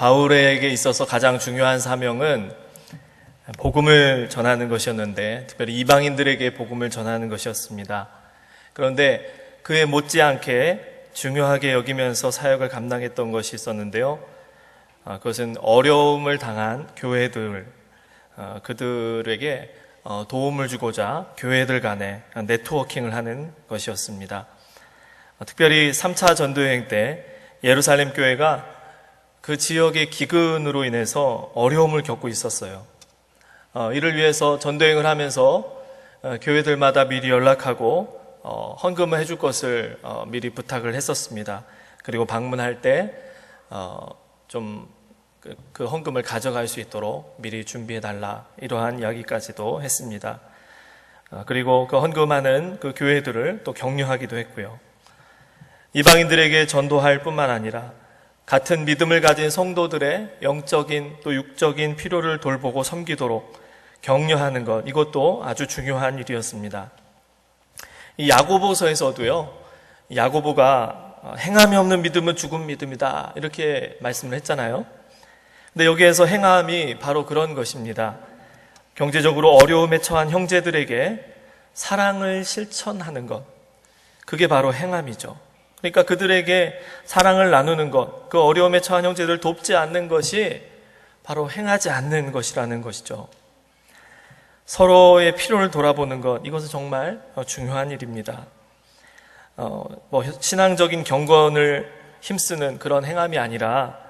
바울에게 있어서 가장 중요한 사명은 복음을 전하는 것이었는데, 특별히 이방인들에게 복음을 전하는 것이었습니다. 그런데 그에 못지않게 중요하게 여기면서 사역을 감당했던 것이 있었는데요. 그것은 어려움을 당한 교회들, 그들에게 도움을 주고자 교회들 간에 네트워킹을 하는 것이었습니다. 특별히 3차 전도여행 때 예루살렘 교회가 그 지역의 기근으로 인해서 어려움을 겪고 있었어요. 이를 위해서 전도여행을 하면서 교회들마다 미리 연락하고 헌금을 해줄 것을 미리 부탁을 했었습니다. 그리고 방문할 때 좀 그 헌금을 가져갈 수 있도록 미리 준비해달라, 이러한 이야기까지도 했습니다. 그리고 그 헌금하는 그 교회들을 또 격려하기도 했고요. 이방인들에게 전도할 뿐만 아니라 같은 믿음을 가진 성도들의 영적인 또 육적인 필요를 돌보고 섬기도록 격려하는 것, 이것도 아주 중요한 일이었습니다. 이 야고보서에서도요, 야고보가 행함이 없는 믿음은 죽은 믿음이다, 이렇게 말씀을 했잖아요. 근데 여기에서 행함이 바로 그런 것입니다. 경제적으로 어려움에 처한 형제들에게 사랑을 실천하는 것, 그게 바로 행함이죠. 그러니까 그들에게 사랑을 나누는 것, 그 어려움에 처한 형제들을 돕지 않는 것이 바로 행하지 않는 것이라는 것이죠. 서로의 필요를 돌아보는 것, 이것은 정말 중요한 일입니다. 신앙적인 경건을 힘쓰는 그런 행함이 아니라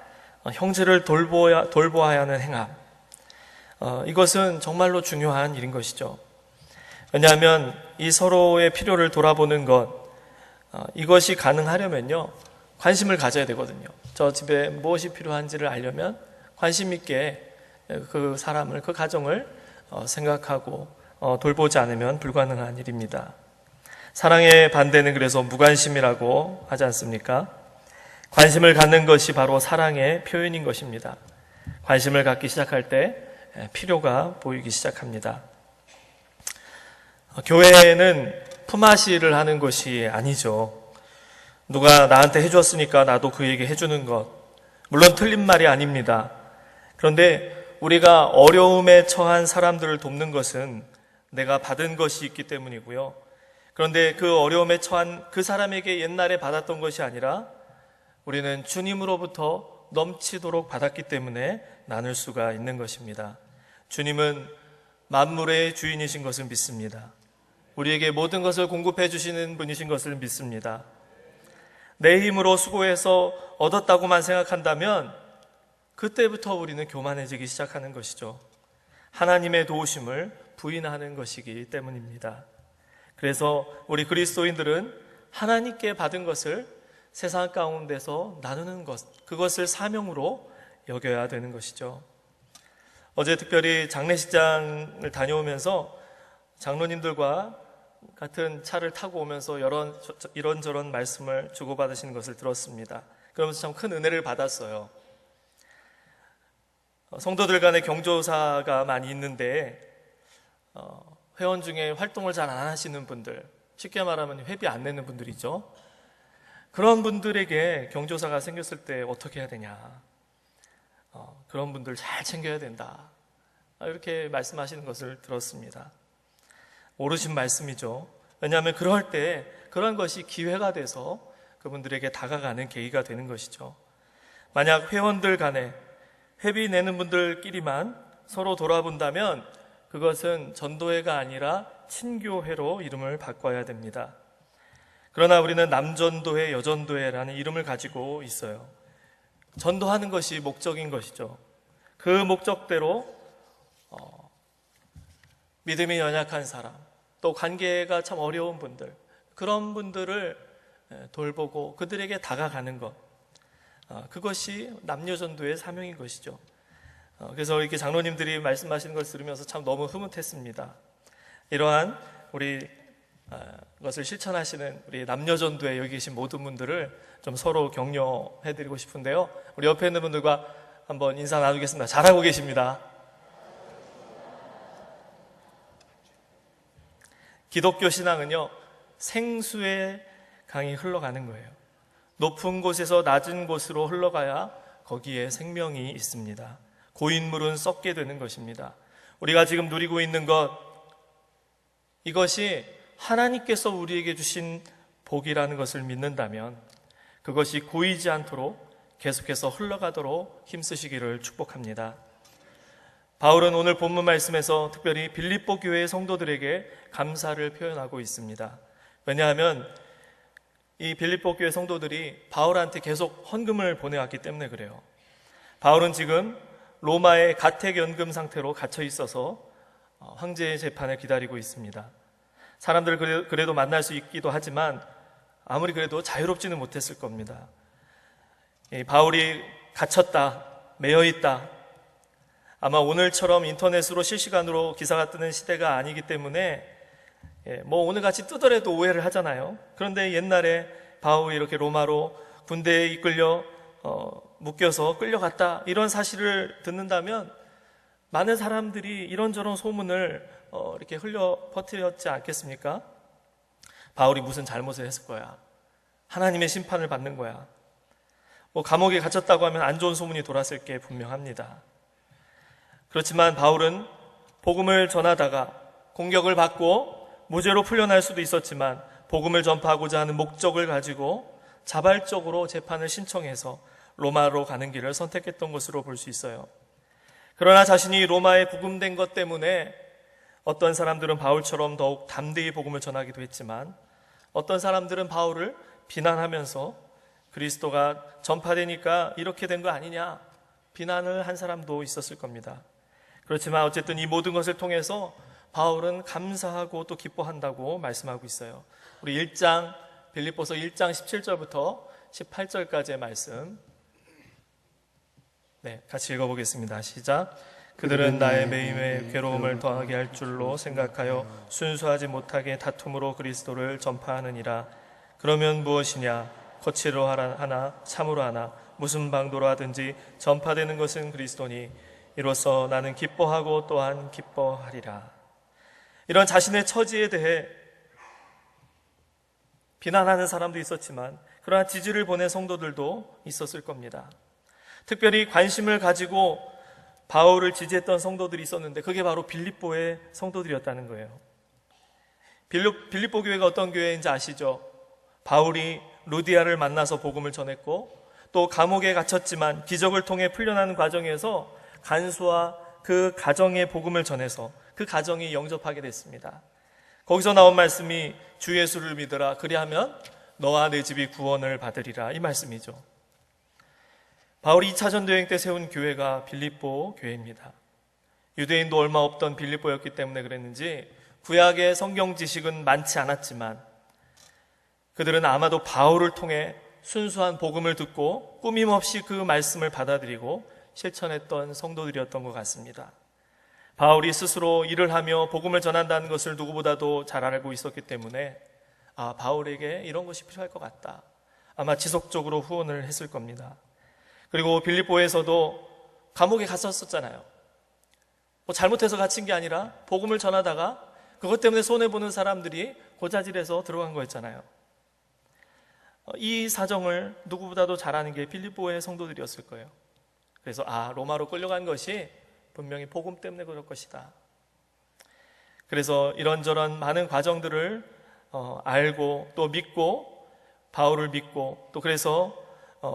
형제를 돌보아야 하는 행함, 이것은 정말로 중요한 일인 것이죠. 왜냐하면 이 서로의 필요를 돌아보는 것, 이것이 가능하려면요, 관심을 가져야 되거든요. 저 집에 무엇이 필요한지를 알려면 관심 있게 그 사람을, 그 가정을 생각하고 돌보지 않으면 불가능한 일입니다. 사랑의 반대는 그래서 무관심이라고 하지 않습니까? 관심을 갖는 것이 바로 사랑의 표현인 것입니다. 관심을 갖기 시작할 때 필요가 보이기 시작합니다. 교회는 품앗이를 하는 것이 아니죠. 누가 나한테 해줬으니까 나도 그에게 해주는 것, 물론 틀린 말이 아닙니다. 그런데 우리가 어려움에 처한 사람들을 돕는 것은 내가 받은 것이 있기 때문이고요. 그런데 그 어려움에 처한 그 사람에게 옛날에 받았던 것이 아니라 우리는 주님으로부터 넘치도록 받았기 때문에 나눌 수가 있는 것입니다. 주님은 만물의 주인이신 것을 믿습니다. 우리에게 모든 것을 공급해 주시는 분이신 것을 믿습니다. 내 힘으로 수고해서 얻었다고만 생각한다면 그때부터 우리는 교만해지기 시작하는 것이죠. 하나님의 도우심을 부인하는 것이기 때문입니다. 그래서 우리 그리스도인들은 하나님께 받은 것을 세상 가운데서 나누는 것, 그것을 사명으로 여겨야 되는 것이죠. 어제 특별히 장례식장을 다녀오면서 장로님들과 같은 차를 타고 오면서 이런저런 말씀을 주고받으시는 것을 들었습니다. 그러면서 참 큰 은혜를 받았어요. 성도들 간의 경조사가 많이 있는데 회원 중에 활동을 잘 안 하시는 분들, 쉽게 말하면 회비 안 내는 분들이죠. 그런 분들에게 경조사가 생겼을 때 어떻게 해야 되냐, 그런 분들 잘 챙겨야 된다, 이렇게 말씀하시는 것을 들었습니다. 옳으신 말씀이죠. 왜냐하면 그럴 때 그런 것이 기회가 돼서 그분들에게 다가가는 계기가 되는 것이죠. 만약 회원들 간에 회비 내는 분들끼리만 서로 돌아본다면 그것은 전도회가 아니라 친교회로 이름을 바꿔야 됩니다. 그러나 우리는 남전도회, 여전도회라는 이름을 가지고 있어요. 전도하는 것이 목적인 것이죠. 그 목적대로 믿음이 연약한 사람, 또 관계가 참 어려운 분들, 그런 분들을 돌보고 그들에게 다가가는 것, 그것이 남녀전도의 사명인 것이죠. 그래서 이렇게 장로님들이 말씀하시는 것을 들으면서 참 너무 흐뭇했습니다. 이러한 우리 것을 실천하시는 우리 남녀전도에 여기 계신 모든 분들을 좀 서로 격려해드리고 싶은데요. 우리 옆에 있는 분들과 한번 인사 나누겠습니다. 잘하고 계십니다. 기독교 신앙은요, 생수의 강이 흘러가는 거예요. 높은 곳에서 낮은 곳으로 흘러가야 거기에 생명이 있습니다. 고인물은 썩게 되는 것입니다. 우리가 지금 누리고 있는 것, 이것이 하나님께서 우리에게 주신 복이라는 것을 믿는다면 그것이 고이지 않도록 계속해서 흘러가도록 힘쓰시기를 축복합니다. 바울은 오늘 본문 말씀에서 특별히 빌립보 교회의 성도들에게 감사를 표현하고 있습니다. 왜냐하면 이 빌립보 교회 성도들이 바울한테 계속 헌금을 보내왔기 때문에 그래요. 바울은 지금 로마의 가택연금 상태로 갇혀 있어서 황제의 재판을 기다리고 있습니다. 사람들 그래도 만날 수 있기도 하지만 아무리 그래도 자유롭지는 못했을 겁니다. 바울이 갇혔다, 매여있다, 아마 오늘처럼 인터넷으로 실시간으로 기사가 뜨는 시대가 아니기 때문에 뭐 오늘같이 뜨더라도 오해를 하잖아요. 그런데 옛날에 바울이 이렇게 로마로 군대에 이끌려 묶여서 끌려갔다, 이런 사실을 듣는다면 많은 사람들이 이런저런 소문을 이렇게 흘려 퍼뜨렸지 않겠습니까? 바울이 무슨 잘못을 했을 거야, 하나님의 심판을 받는 거야, 뭐 감옥에 갇혔다고 하면 안 좋은 소문이 돌았을 게 분명합니다. 그렇지만 바울은 복음을 전하다가 공격을 받고 무죄로 풀려날 수도 있었지만 복음을 전파하고자 하는 목적을 가지고 자발적으로 재판을 신청해서 로마로 가는 길을 선택했던 것으로 볼 수 있어요. 그러나 자신이 로마에 부금된 것 때문에 어떤 사람들은 바울처럼 더욱 담대히 복음을 전하기도 했지만 어떤 사람들은 바울을 비난하면서 그리스도가 전파되니까 이렇게 된 거 아니냐, 비난을 한 사람도 있었을 겁니다. 그렇지만 어쨌든 이 모든 것을 통해서 바울은 감사하고 또 기뻐한다고 말씀하고 있어요. 우리 빌립보서 1장 17절부터 18절까지의 말씀, 같이 읽어보겠습니다. 시작. 그들은 나의 매임에 괴로움을 더하게 할 줄로 생각하여 순수하지 못하게 다툼으로 그리스도를 전파하느니라. 그러면 무엇이냐? 거칠어 하나 참으로 하나 무슨 방도로 하든지 전파되는 것은 그리스도니 이로써 나는 기뻐하고 또한 기뻐하리라. 이런 자신의 처지에 대해 비난하는 사람도 있었지만 그러나 지지를 보낸 성도들도 있었을 겁니다. 특별히 관심을 가지고 바울을 지지했던 성도들이 있었는데 그게 바로 빌립보의 성도들이었다는 거예요. 빌립보 교회가 어떤 교회인지 아시죠? 바울이 루디아를 만나서 복음을 전했고 또 감옥에 갇혔지만 기적을 통해 풀려나는 과정에서 간수와 그 가정의 복음을 전해서 그 가정이 영접하게 됐습니다. 거기서 나온 말씀이 주 예수를 믿으라, 그리하면 너와 내 집이 구원을 받으리라, 이 말씀이죠. 바울이 2차 전도여행 때 세운 교회가 빌립보 교회입니다. 유대인도 얼마 없던 빌립보였기 때문에 그랬는지 구약의 성경 지식은 많지 않았지만 그들은 아마도 바울을 통해 순수한 복음을 듣고 꾸밈없이 그 말씀을 받아들이고 실천했던 성도들이었던 것 같습니다. 바울이 스스로 일을 하며 복음을 전한다는 것을 누구보다도 잘 알고 있었기 때문에 바울에게 이런 것이 필요할 것 같다, 아마 지속적으로 후원을 했을 겁니다. 그리고 빌립보에서도 감옥에 갔었잖아요. 뭐 잘못해서 갇힌 게 아니라 복음을 전하다가 그것 때문에 손해보는 사람들이 고자질해서 들어간 거였잖아요. 이 사정을 누구보다도 잘 아는 게 빌립보의 성도들이었을 거예요. 그래서 로마로 끌려간 것이 분명히 복음 때문에 그럴 것이다. 그래서 이런저런 많은 과정들을 알고 또 믿고 바울을 믿고 또 그래서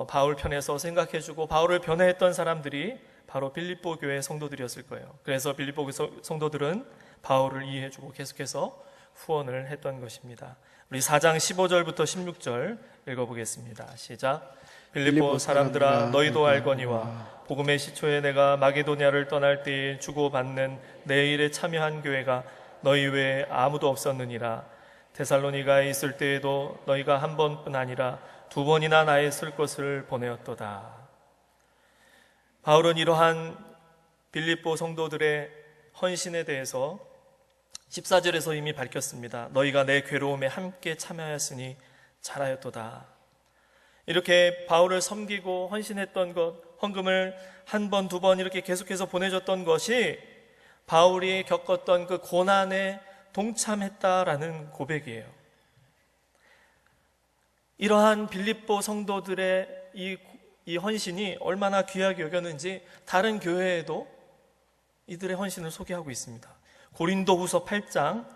바울 편에서 생각해주고 바울을 변호했던 사람들이 바로 빌립보 교회 성도들이었을 거예요. 그래서 빌립보 성도들은 바울을 이해해주고 계속해서 후원을 했던 것입니다. 우리 4장 15절부터 16절 읽어보겠습니다. 시작. 빌립보 사람들아, 너희도 알거니와 복음의 시초에 내가 마게도냐를 떠날 때에 주고받는 내 일에 참여한 교회가 너희 외에 아무도 없었느니라. 데살로니가에 있을 때에도 너희가 한 번뿐 아니라 두 번이나 나의 쓸 것을 보내었도다. 바울은 이러한 빌립보 성도들의 헌신에 대해서 14절에서 이미 밝혔습니다. 너희가 내 괴로움에 함께 참여하였으니 잘하였도다. 이렇게 바울을 섬기고 헌신했던 것, 헌금을 한 번, 두 번 이렇게 계속해서 보내줬던 것이 바울이 겪었던 그 고난에 동참했다라는 고백이에요. 이러한 빌립보 성도들의 이 이 헌신이 얼마나 귀하게 여겼는지 다른 교회에도 이들의 헌신을 소개하고 있습니다. 고린도후서 8장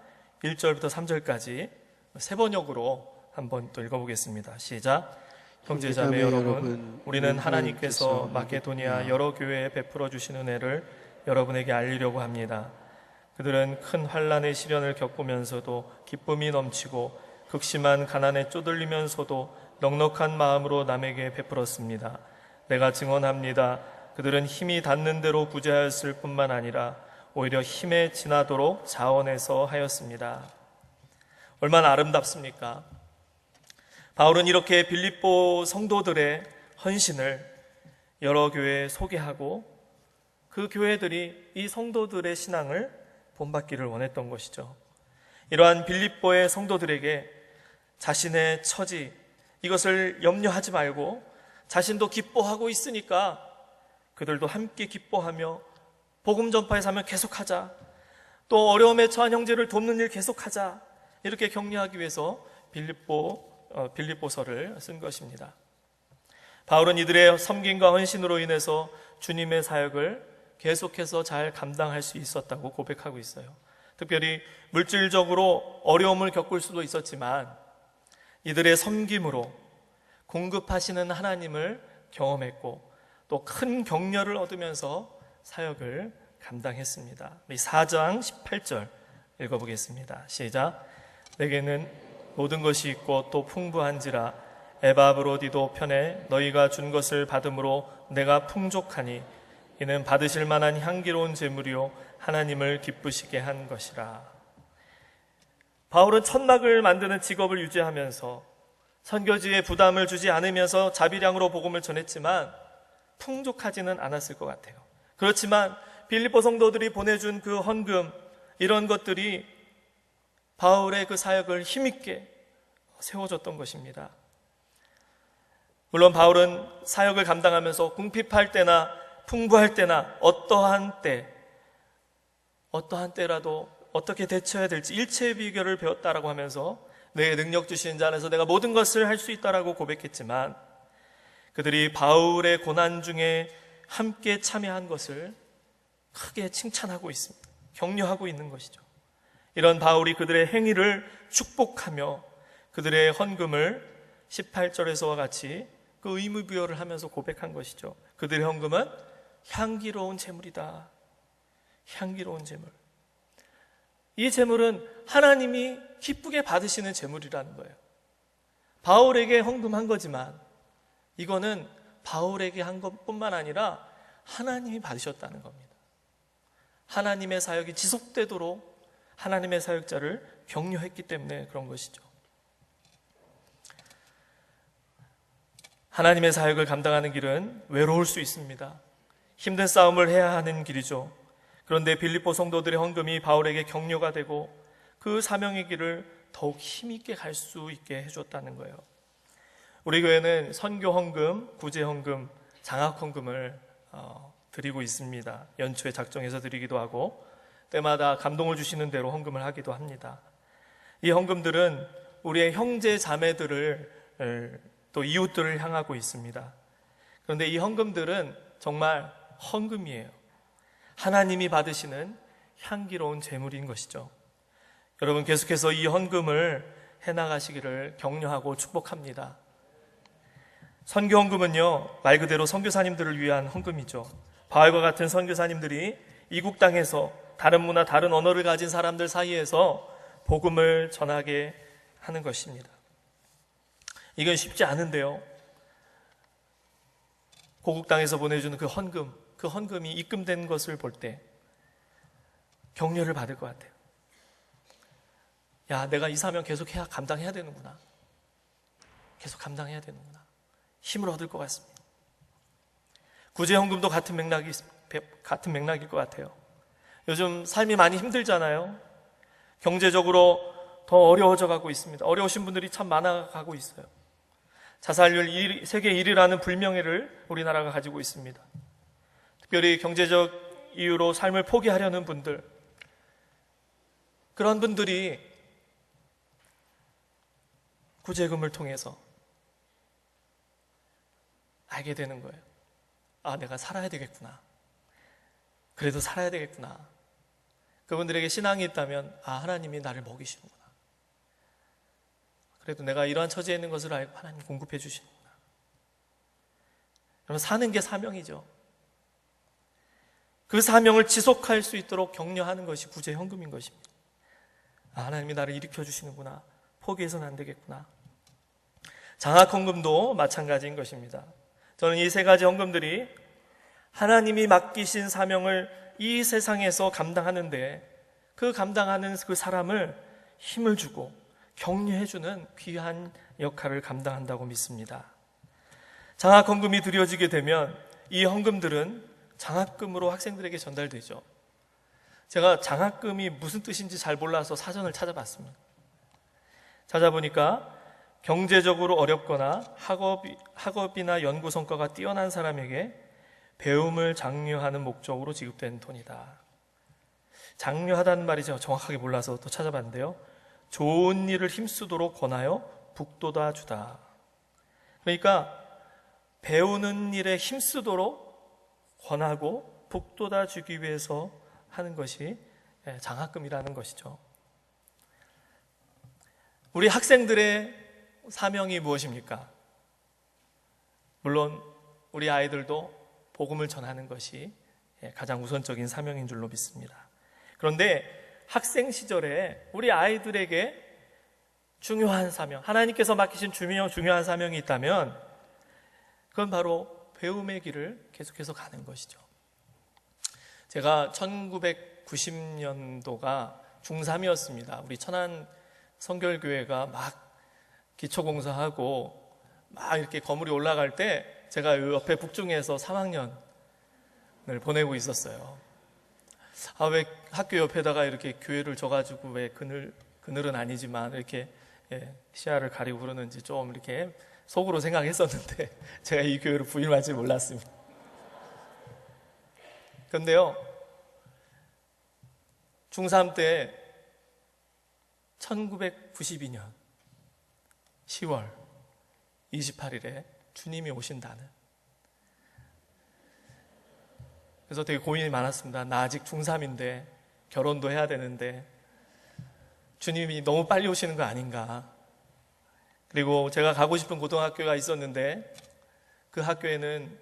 1절부터 3절까지 세 번역으로 한번 또 읽어보겠습니다. 시작. 형제자매 여러분, 우리는 하나님께서 마케도니아 여러 교회에 베풀어 주신 은혜를 여러분에게 알리려고 합니다. 그들은 큰 환난의 시련을 겪으면서도 기쁨이 넘치고 극심한 가난에 쪼들리면서도 넉넉한 마음으로 남에게 베풀었습니다. 내가 증언합니다. 그들은 힘이 닿는 대로 구제하였을 뿐만 아니라 오히려 힘에 지나도록 자원해서 하였습니다. 얼마나 아름답습니까? 바울은 이렇게 빌립보 성도들의 헌신을 여러 교회에 소개하고 그 교회들이 이 성도들의 신앙을 본받기를 원했던 것이죠. 이러한 빌립보의 성도들에게 자신의 처지, 이것을 염려하지 말고 자신도 기뻐하고 있으니까 그들도 함께 기뻐하며 복음 전파에 사면 계속하자, 또 어려움에 처한 형제를 돕는 일 계속하자, 이렇게 격려하기 위해서 빌립보서를 쓴 것입니다. 바울은 이들의 섬김과 헌신으로 인해서 주님의 사역을 계속해서 잘 감당할 수 있었다고 고백하고 있어요. 특별히 물질적으로 어려움을 겪을 수도 있었지만 이들의 섬김으로 공급하시는 하나님을 경험했고 또 큰 격려를 얻으면서 사역을 감당했습니다. 우리 4장 18절 읽어보겠습니다. 시작. 내게는 모든 것이 있고 또 풍부한지라 에바브로디도 편에 너희가 준 것을 받음으로 내가 풍족하니 이는 받으실 만한 향기로운 제물이요 하나님을 기쁘시게 한 것이라. 바울은 천막을 만드는 직업을 유지하면서 선교지에 부담을 주지 않으면서 자비량으로 복음을 전했지만 풍족하지는 않았을 것 같아요. 그렇지만 빌립보 성도들이 보내준 그 헌금, 이런 것들이 바울의 그 사역을 힘있게 세워줬던 것입니다. 물론 바울은 사역을 감당하면서 궁핍할 때나 풍부할 때나 어떠한 때라도 어떻게 대처해야 될지 일체의 비결을 배웠다라고 하면서 내 능력 주신 자 안에서 내가 모든 것을 할 수 있다라고 고백했지만 그들이 바울의 고난 중에 함께 참여한 것을 크게 칭찬하고 있습니다. 격려하고 있는 것이죠. 이런 바울이 그들의 행위를 축복하며 그들의 헌금을 18절에서와 같이 그 의무부여를 하면서 고백한 것이죠. 그들의 헌금은 향기로운 제물이다. 향기로운 제물. 이 제물은 하나님이 기쁘게 받으시는 제물이라는 거예요. 바울에게 헌금한 거지만 이거는 바울에게 한 것뿐만 아니라 하나님이 받으셨다는 겁니다. 하나님의 사역이 지속되도록 하나님의 사역자를 격려했기 때문에 그런 것이죠. 하나님의 사역을 감당하는 길은 외로울 수 있습니다. 힘든 싸움을 해야 하는 길이죠. 그런데 빌립보 성도들의 헌금이 바울에게 격려가 되고 그 사명의 길을 더욱 힘있게 갈 수 있게 해줬다는 거예요. 우리 교회는 선교 헌금, 구제 헌금, 장학 헌금을 드리고 있습니다. 연초에 작정해서 드리기도 하고 때마다 감동을 주시는 대로 헌금을 하기도 합니다. 이 헌금들은 우리의 형제 자매들을 또 이웃들을 향하고 있습니다. 그런데 이 헌금들은 정말 헌금이에요. 하나님이 받으시는 향기로운 제물인 것이죠. 여러분 계속해서 이 헌금을 해나가시기를 격려하고 축복합니다. 선교 헌금은요, 말 그대로 선교사님들을 위한 헌금이죠. 바울과 같은 선교사님들이 이국 땅에서 다른 문화, 다른 언어를 가진 사람들 사이에서 복음을 전하게 하는 것입니다. 이건 쉽지 않은데요. 고국 땅에서 보내주는 그 헌금이 입금된 것을 볼 때 격려를 받을 것 같아요. 야, 내가 이 사명 계속 감당해야 되는구나. 계속 감당해야 되는구나. 힘을 얻을 것 같습니다. 구제헌금도 같은 맥락일 것 같아요. 요즘 삶이 많이 힘들잖아요. 경제적으로 더 어려워져 가고 있습니다. 어려우신 분들이 참 많아가고 있어요. 자살률 세계 1위라는 불명예를 우리나라가 가지고 있습니다. 특별히 경제적 이유로 삶을 포기하려는 분들, 그런 분들이 구제금을 통해서 알게 되는 거예요. 아, 내가 살아야 되겠구나. 그래도 살아야 되겠구나. 그분들에게 신앙이 있다면 아, 하나님이 나를 먹이시는구나. 그래도 내가 이러한 처지에 있는 것을 알고 하나님 공급해 주시는구나. 여러분, 사는 게 사명이죠. 그 사명을 지속할 수 있도록 격려하는 것이 구제 헌금인 것입니다. 아, 하나님이 나를 일으켜 주시는구나. 포기해서는 안 되겠구나. 장학 헌금도 마찬가지인 것입니다. 저는 이 세 가지 헌금들이 하나님이 맡기신 사명을 이 세상에서 감당하는데 그 감당하는 그 사람을 힘을 주고 격려해주는 귀한 역할을 감당한다고 믿습니다. 장학 헌금이 드려지게 되면 이 헌금들은 장학금으로 학생들에게 전달되죠. 제가 장학금이 무슨 뜻인지 잘 몰라서 사전을 찾아봤습니다. 찾아보니까 경제적으로 어렵거나 학업이나 연구 성과가 뛰어난 사람에게 배움을 장려하는 목적으로 지급된 돈이다. 장려하다는 말이 제가 정확하게 몰라서 또 찾아봤는데요. 좋은 일을 힘쓰도록 권하여 북돋아 주다. 그러니까 배우는 일에 힘쓰도록 권하고 북돋아 주기 위해서 하는 것이 장학금이라는 것이죠. 우리 학생들의 사명이 무엇입니까? 물론 우리 아이들도 복음을 전하는 것이 가장 우선적인 사명인 줄로 믿습니다. 그런데 학생 시절에 우리 아이들에게 중요한 사명, 하나님께서 맡기신 중요한 사명이 있다면 그건 바로 배움의 길을 계속해서 가는 것이죠. 제가 1990년도가 중3이었습니다. 우리 천안 성결교회가 막 기초공사하고 막 이렇게 건물이 올라갈 때 제가 이 옆에 북중에서 3학년을 보내고 있었어요. 아, 왜 학교 옆에다가 이렇게 교회를 져가지고 왜 그늘은 아니지만 이렇게 시야를 가리고 그러는지 좀 이렇게 속으로 생각했었는데 제가 이 교회를 부임할 줄 몰랐습니다. 그런데요, 중3 때 1992년 10월 28일에 주님이 오신다는, 그래서 되게 고민이 많았습니다. 나 아직 중3인데 결혼도 해야 되는데 주님이 너무 빨리 오시는 거 아닌가. 그리고 제가 가고 싶은 고등학교가 있었는데 그 학교에는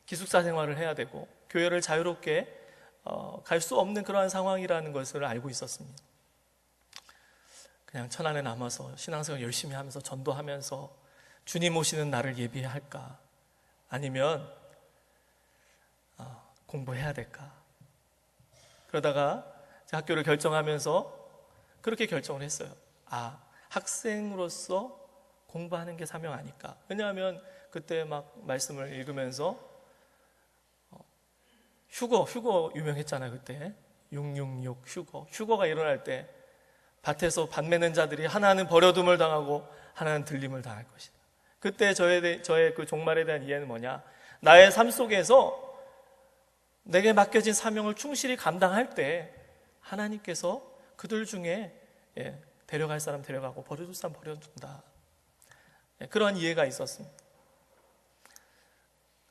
기숙사 생활을 해야 되고 교회를 자유롭게 갈 수 없는 그러한 상황이라는 것을 알고 있었습니다. 그냥 천안에 남아서 신앙생활 열심히 하면서 전도하면서 주님 오시는 날을 예비할까, 아니면 공부해야 될까. 그러다가 학교를 결정하면서 그렇게 결정을 했어요. 아, 학생으로서 공부하는 게 사명 아닐까. 왜냐하면 그때 막 말씀을 읽으면서 휴거 유명했잖아요. 그때 666 휴거가 일어날 때 밭에서 밭 매는 자들이 하나는 버려둠을 당하고 하나는 들림을 당할 것이다. 그때 저의 그 종말에 대한 이해는 뭐냐, 나의 삶 속에서 내게 맡겨진 사명을 충실히 감당할 때 하나님께서 그들 중에 데려갈 사람 데려가고 버려둘 사람 버려둔다. 그런 이해가 있었습니다.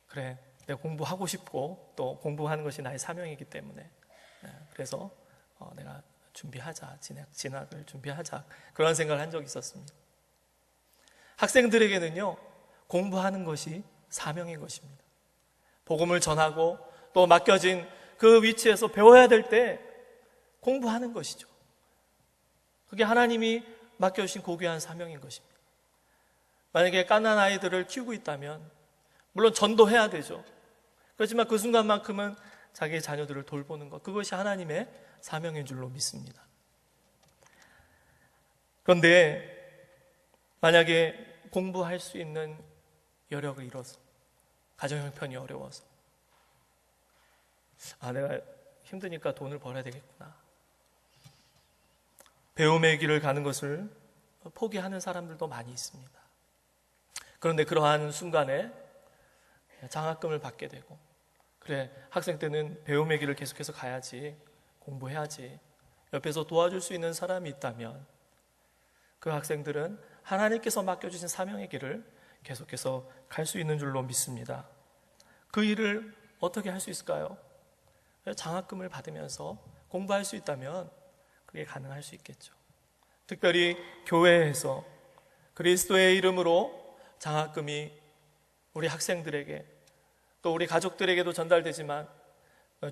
그래, 내가 공부하고 싶고 또 공부하는 것이 나의 사명이기 때문에 그래서 내가 준비하자, 진학을 준비하자, 그런 생각을 한 적이 있었습니다. 학생들에게는요, 공부하는 것이 사명인 것입니다. 복음을 전하고 또 맡겨진 그 위치에서 배워야 될 때 공부하는 것이죠. 그게 하나님이 맡겨주신 고귀한 사명인 것입니다. 만약에 갓난 아이들을 키우고 있다면 물론 전도해야 되죠. 그렇지만 그 순간만큼은 자기의 자녀들을 돌보는 것, 그것이 하나님의 사명인 줄로 믿습니다. 그런데 만약에 공부할 수 있는 여력을 잃어서, 가정 형편이 어려워서, 아, 내가 힘드니까 돈을 벌어야 되겠구나, 배움의 길을 가는 것을 포기하는 사람들도 많이 있습니다. 그런데 그러한 순간에 장학금을 받게 되고, 그래, 학생 때는 배움의 길을 계속해서 가야지, 공부해야지, 옆에서 도와줄 수 있는 사람이 있다면 그 학생들은 하나님께서 맡겨주신 사명의 길을 계속해서 갈 수 있는 줄로 믿습니다. 그 일을 어떻게 할 수 있을까요? 장학금을 받으면서 공부할 수 있다면 그게 가능할 수 있겠죠. 특별히 교회에서 그리스도의 이름으로 장학금이 우리 학생들에게 또 우리 가족들에게도 전달되지만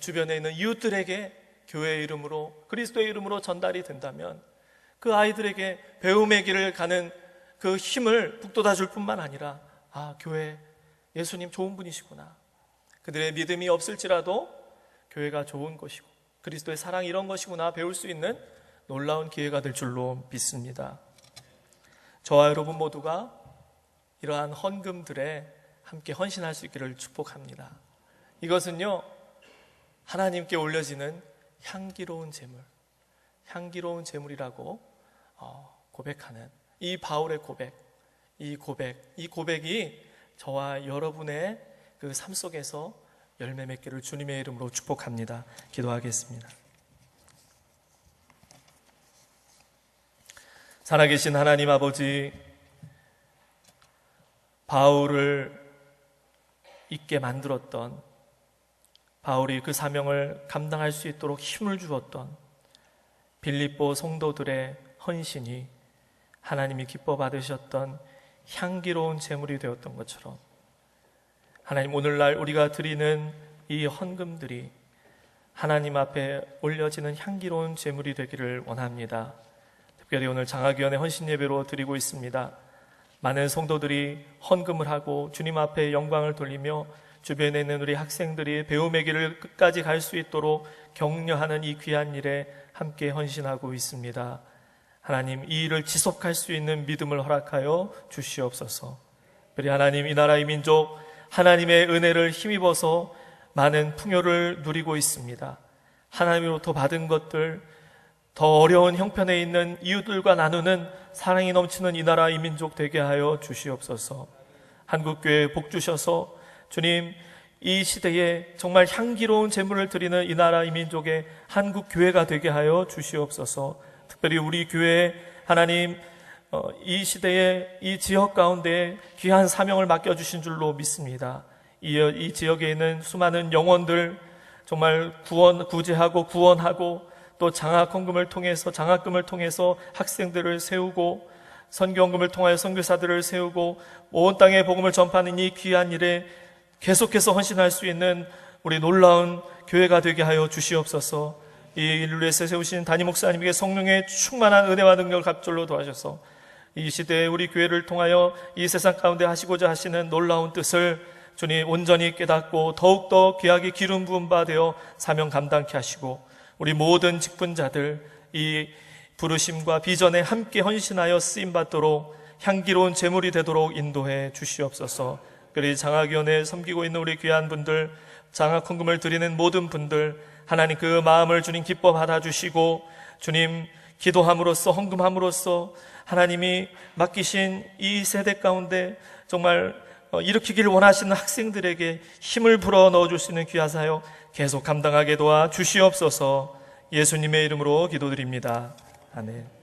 주변에 있는 이웃들에게 교회의 이름으로 그리스도의 이름으로 전달이 된다면 그 아이들에게 배움의 길을 가는 그 힘을 북돋아 줄 뿐만 아니라 교회 예수님 좋은 분이시구나, 그들의 믿음이 없을지라도 교회가 좋은 것이고 그리스도의 사랑이 이런 것이구나 배울 수 있는 놀라운 기회가 될 줄로 믿습니다. 저와 여러분 모두가 이러한 헌금들에 함께 헌신할 수 있기를 축복합니다. 이것은요, 하나님께 올려지는 향기로운 제물, 향기로운 제물이라고 고백하는 이 바울의 고백, 이 고백이 저와 여러분의 그 삶 속에서 열매 맺기를 주님의 이름으로 축복합니다. 기도하겠습니다. 살아계신 하나님 아버지, 바울을 있게 만들었던, 바울이 그 사명을 감당할 수 있도록 힘을 주었던 빌립보 성도들의 헌신이 하나님이 기뻐 받으셨던 향기로운 제물이 되었던 것처럼 하나님, 오늘날 우리가 드리는 이 헌금들이 하나님 앞에 올려지는 향기로운 제물이 되기를 원합니다. 특별히 오늘 장학위원회 헌신 예배로 드리고 있습니다. 많은 성도들이 헌금을 하고 주님 앞에 영광을 돌리며 주변에 있는 우리 학생들이 배움의 길을 끝까지 갈 수 있도록 격려하는 이 귀한 일에 함께 헌신하고 있습니다. 하나님, 이 일을 지속할 수 있는 믿음을 허락하여 주시옵소서. 특별히 하나님, 이 나라 이 민족 하나님의 은혜를 힘입어서 많은 풍요를 누리고 있습니다. 하나님으로부터 받은 것들, 더 어려운 형편에 있는 이웃들과 나누는 사랑이 넘치는 이 나라 이 민족 되게 하여 주시옵소서. 한국교회에 복 주셔서 주님, 이 시대에 정말 향기로운 제물을 드리는 이 나라 이 민족의 한국교회가 되게 하여 주시옵소서. 특별히 우리 교회에 하나님, 이 시대에 이 지역 가운데 귀한 사명을 맡겨주신 줄로 믿습니다. 이 지역에 있는 수많은 영혼들 정말 구제하고 구원하고 또 장학금을 통해서 학생들을 세우고 선교원금을 통하여 선교사들을 세우고 온 땅에 복음을 전파하는 이 귀한 일에 계속해서 헌신할 수 있는 우리 놀라운 교회가 되게 하여 주시옵소서. 이 일을 위해서 세우신 담임 목사님에게 성령의 충만한 은혜와 능력을 갑절로 도와주셔서 이 시대에 우리 교회를 통하여 이 세상 가운데 하시고자 하시는 놀라운 뜻을 주님 온전히 깨닫고 더욱더 귀하게 기름 부음 바 되어 사명 감당케 하시고 우리 모든 직분자들 이 부르심과 비전에 함께 헌신하여 쓰임받도록 향기로운 제물이 되도록 인도해 주시옵소서. 그리 장학위원회에 섬기고 있는 우리 귀한 분들, 장학헌금을 드리는 모든 분들, 하나님 그 마음을 주님 기뻐 받아주시고 주님 기도함으로써 헌금함으로써 하나님이 맡기신 이 세대 가운데 정말 일으키기를 원하시는 학생들에게 힘을 불어 넣어줄 수 있는 귀한 사역 계속 감당하게 도와 주시옵소서. 예수님의 이름으로 기도드립니다. 아멘.